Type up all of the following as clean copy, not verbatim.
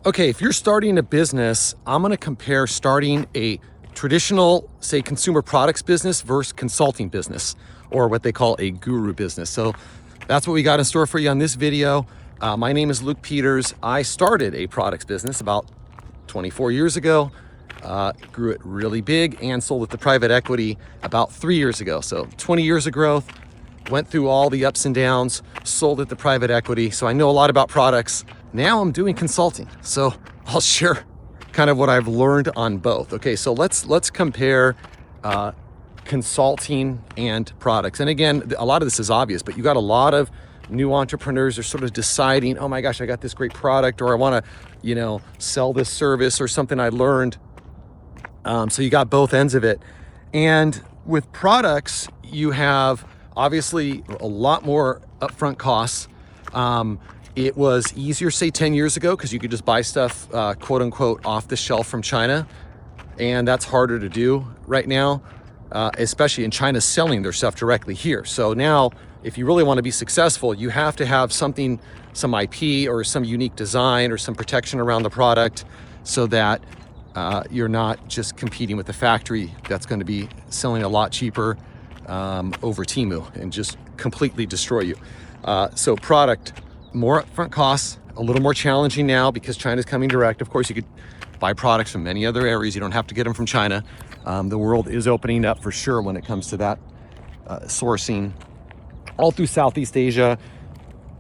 Okay, if you're starting a business, I'm going to compare starting a traditional, say, consumer products business versus consulting business, or what they call a guru business. So that's what we got in store for you on this video. My name is Luke Peters. I started a products business about 24 years ago, grew it really big, and sold it to private equity about 3 years ago. So 20 years of growth, went through all the ups and downs, sold it to private equity. So I know a lot about products. Now I'm doing consulting. So I'll share kind of what I've learned on both. Okay, so let's compare consulting and products. And again, a lot of this is obvious, but you got a lot of new entrepreneurs are sort of deciding, oh my gosh, I got this great product, or I want to, sell this service or something I learned. So you got both ends of it. And with products, you have obviously a lot more upfront costs. It was easier, say 10 years ago, because you could just buy stuff, quote unquote, off the shelf from China. And that's harder to do right now, especially in China selling their stuff directly here. So now, if you really want to be successful, you have to have something, some IP or some unique design or some protection around the product, so that you're not just competing with the factory that's going to be selling a lot cheaper over Temu and just completely destroy you. So product, more upfront costs, a little more challenging now because China's coming direct. Of course, you could buy products from many other areas. You don't have to get them from China. The world is opening up for sure when it comes to that sourcing all through Southeast Asia,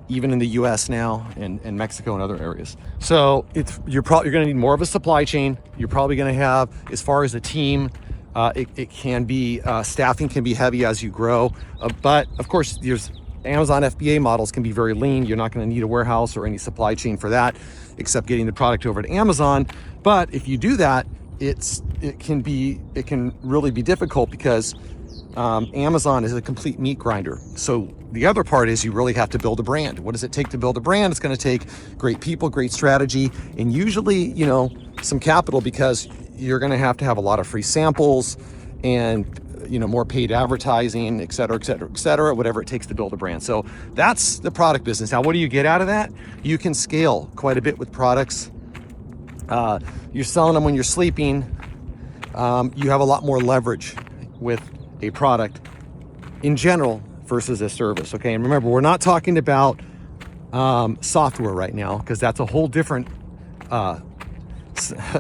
even in the US now, and Mexico and other areas. So you're going to need more of a supply chain. You're probably going to have, as far as a team, it can be, staffing can be heavy as you grow. But of course, there's Amazon FBA models can be very lean. You're not going to need a warehouse or any supply chain for that, except getting the product over to Amazon. But if you do that, it can really be difficult because Amazon is a complete meat grinder. So the other part is you really have to build a brand. What does it take to build a brand? It's going to take great people, great strategy, and usually, some capital, because you're going to have a lot of free samples and more paid advertising, et cetera, whatever it takes to build a brand. So that's the product business. Now, what do you get out of that? You can scale quite a bit with products. You're selling them when you're sleeping. You have a lot more leverage with a product in general versus a service. Okay, and remember, we're not talking about software right now, because that's a whole different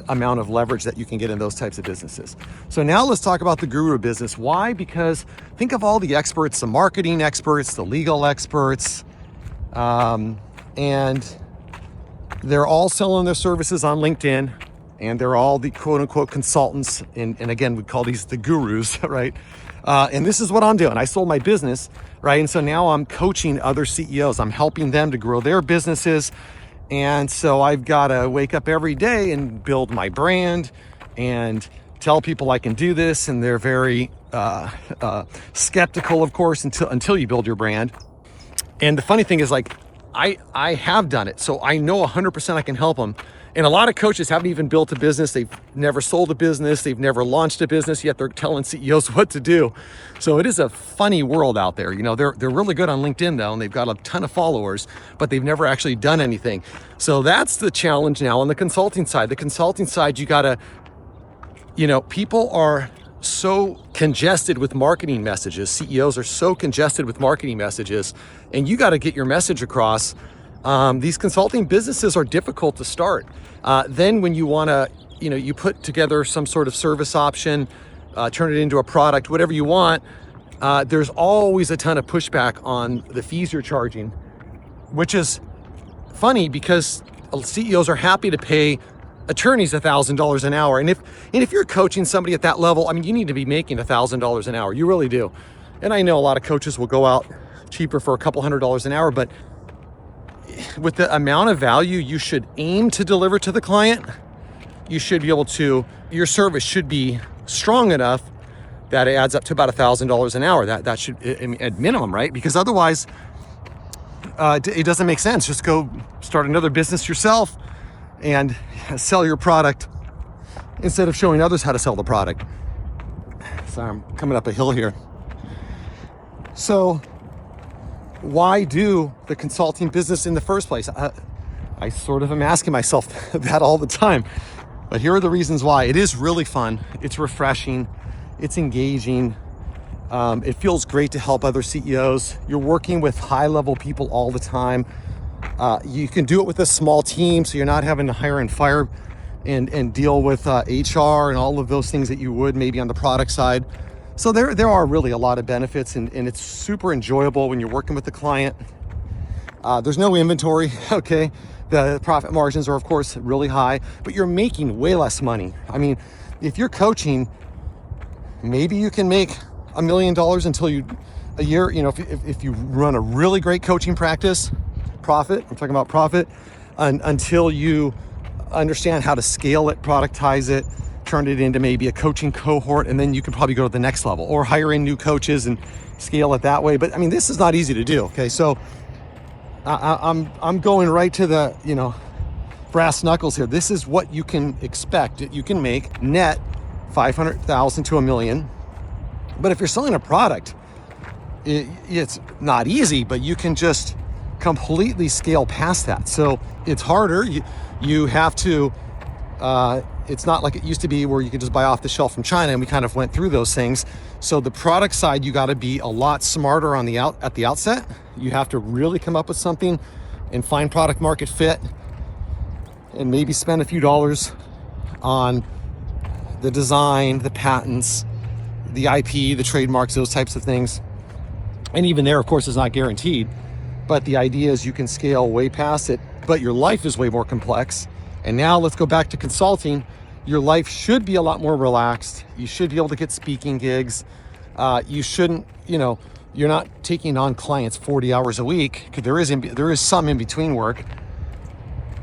amount of leverage that you can get in those types of businesses. So now let's talk about the guru business. Why? Because think of all the experts, the marketing experts, the legal experts, and they're all selling their services on LinkedIn, and they're all the quote unquote consultants. And again, we call these the gurus, right? And this is what I'm doing. I sold my business, right? And so now I'm coaching other CEOs. I'm helping them to grow their businesses. And so I've got to wake up every day and build my brand and tell people I can do this. And they're very skeptical, of course, until you build your brand. And the funny thing is, I have done it. So I know 100% I can help them. And a lot of coaches haven't even built a business. They've never sold a business. They've never launched a business, yet they're telling CEOs what to do. So it is a funny world out there. They're really good on LinkedIn though, and they've got a ton of followers, but they've never actually done anything. So that's the challenge now on the consulting side. The consulting side, you gotta, people are so congested with marketing messages. CEOs are so congested with marketing messages, and you got to get your message across. These consulting businesses are difficult to start. Then when you want to, you put together some sort of service option, turn it into a product, whatever you want, there's always a ton of pushback on the fees you're charging, which is funny because CEOs are happy to pay attorneys $1,000 an hour. And if you're coaching somebody at that level, you need to be making $1,000 an hour. You really do. And I know a lot of coaches will go out cheaper for a couple $100s an hour, but with the amount of value you should aim to deliver to the client, you should be able to, your service should be strong enough that it adds up to about $1,000 an hour. That should, at minimum, right? Because otherwise, it doesn't make sense. Just go start another business yourself and sell your product instead of showing others how to sell the product. So I'm coming up a hill here. So why do the consulting business in the first place? I sort of am asking myself that all the time. But here are the reasons why. It is really fun. It's refreshing. It's engaging. It feels great to help other CEOs. You're working with high-level people all the time. You can do it with a small team, so you're not having to hire and fire and deal with HR and all of those things that you would maybe on the product side. So there are really a lot of benefits, and it's super enjoyable when you're working with the client. There's no inventory, okay? The profit margins are, of course, really high, but you're making way less money. I mean, if you're coaching, maybe you can make $1 million until a year, if you run a really great coaching practice, I'm talking about profit, until you understand how to scale it, productize it, turn it into maybe a coaching cohort, and then you can probably go to the next level or hire in new coaches and scale it that way. But I mean, this is not easy to do, okay? So I'm going right to the, brass knuckles here. This is what you can expect. You can make net 500,000 to $1 million. But if you're selling a product, it's not easy, but you can just completely scale past that. So it's harder. You have to, it's not like it used to be where you could just buy off the shelf from China, and we kind of went through those things. So the product side, you got to be a lot smarter at the outset. You have to really come up with something and find product market fit, and maybe spend a few dollars on the design, the patents, the IP, the trademarks, those types of things. And even there, of course, is not guaranteed. But the idea is you can scale way past it, but your life is way more complex. And now let's go back to consulting. Your life should be a lot more relaxed. You should be able to get speaking gigs. You shouldn't, you're not taking on clients 40 hours a week, because there is some in between work.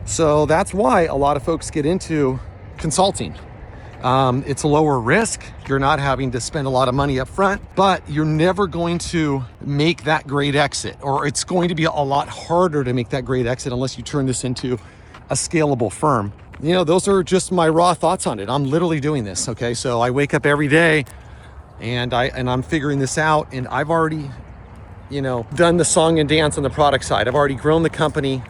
So that's why a lot of folks get into consulting. It's a lower risk. You're not having to spend a lot of money up front, but you're never going to make that great exit, or it's going to be a lot harder to make that great exit unless you turn this into a scalable firm. Those are just my raw thoughts on it. I'm literally doing this, okay? So I wake up every day and I'm figuring this out, and I've already, done the song and dance on the product side. I've already grown the company.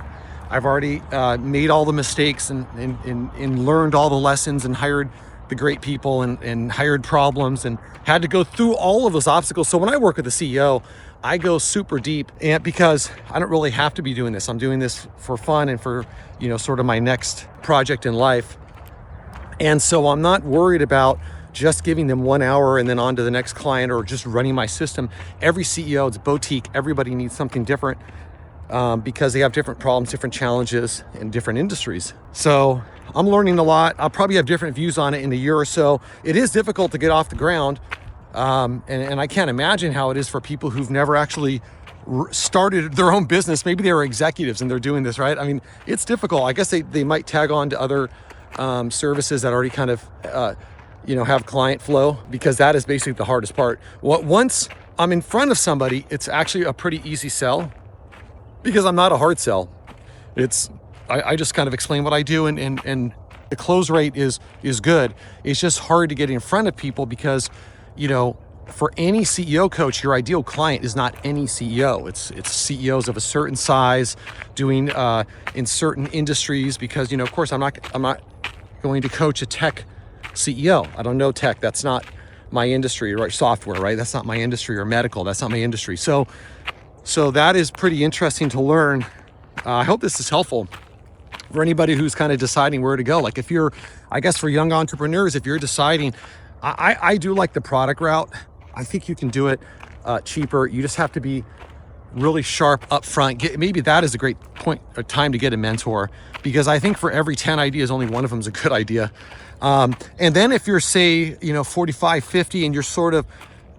I've already made all the mistakes and learned all the lessons and hired the great people and hired problems and had to go through all of those obstacles. So when I work with a CEO, I go super deep, and because I don't really have to be doing this. I'm doing this for fun and for, sort of my next project in life. And so I'm not worried about just giving them 1 hour and then on to the next client, or just running my system. Every CEO, it's boutique. Everybody needs something different. Because they have different problems, different challenges in different industries. So I'm learning a lot. I'll probably have different views on it in a year or so. It is difficult to get off the ground. And I can't imagine how it is for people who've never actually started their own business. Maybe they were executives and they're doing this, right? I mean, it's difficult. I guess they might tag on to other services that already kind of, have client flow, because that is basically the hardest part. Once I'm in front of somebody, it's actually a pretty easy sell, because I'm not a hard sell. I just kind of explain what I do, and the close rate is good. It's just hard to get in front of people because, for any CEO coach, your ideal client is not any CEO. It's CEOs of a certain size doing in certain industries, because, of course, I'm not going to coach a tech CEO. I don't know tech. That's not my industry, right? Software, right? That's not my industry, or medical. That's not my industry. So that is pretty interesting to learn. I hope this is helpful for anybody who's kind of deciding where to go. Like if you're, I guess for young entrepreneurs, if you're deciding, I do like the product route. I think you can do it cheaper. You just have to be really sharp up front. Maybe that is a great point or time to get a mentor, because I think for every 10 ideas, only one of them is a good idea. And then if you're, say, 45, 50, and you're sort of,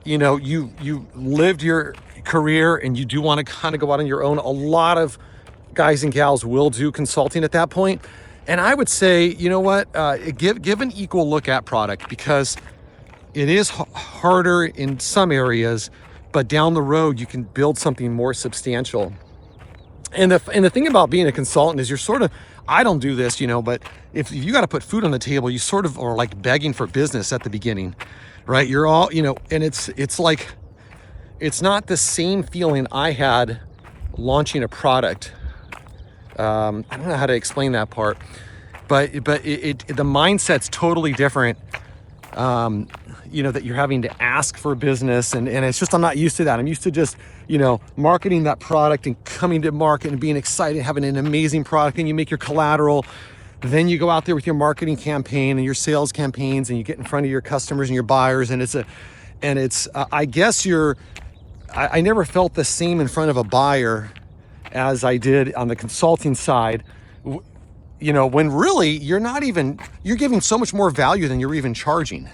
you lived your career and you do want to kind of go out on your own, a lot of guys and gals will do consulting at that point. And I would say, give an equal look at product, because it is harder in some areas, but down the road you can build something more substantial. And the thing about being a consultant is you're sort of, I don't do this, but if you got to put food on the table, you sort of are like begging for business at the beginning, right? You're all, and it's like, it's not the same feeling I had launching a product I don't know how to explain that part, but the mindset's totally different. That you're having to ask for business, and it's just, I'm not used to that. I'm used to just, marketing that product and coming to market and being excited, having an amazing product, and you make your collateral. Then you go out there with your marketing campaign and your sales campaigns, and you get in front of your customers and your buyers, and I guess I never felt the same in front of a buyer as I did on the consulting side, when really you're giving so much more value than you're even charging.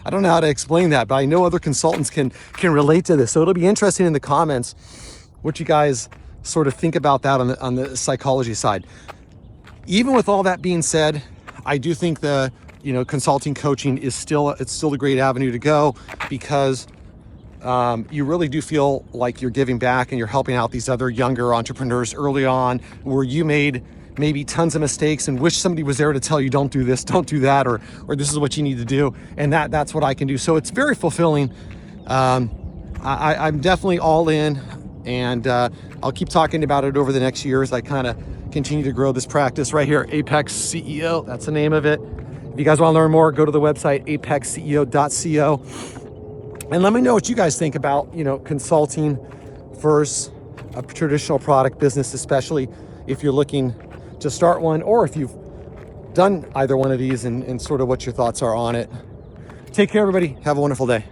I don't know how to explain that, but I know other consultants can relate to this. So it'll be interesting in the comments what you guys sort of think about that on the psychology side. Even with all that being said, I do think the consulting coaching is still a great avenue to go, because you really do feel like you're giving back and you're helping out these other younger entrepreneurs early on, where you made maybe tons of mistakes and wish somebody was there to tell you, don't do this, don't do that, or this is what you need to do. And that's what I can do. So it's very fulfilling. I'm definitely all in, and I'll keep talking about it over the next year as I kind of continue to grow this practice right here. Apex CEO, that's the name of it. If you guys want to learn more, go to the website, apexceo.co. And let me know what you guys think about, consulting versus a traditional product business, especially if you're looking to start one, or if you've done either one of these, and sort of what your thoughts are on it. Take care, everybody. Have a wonderful day.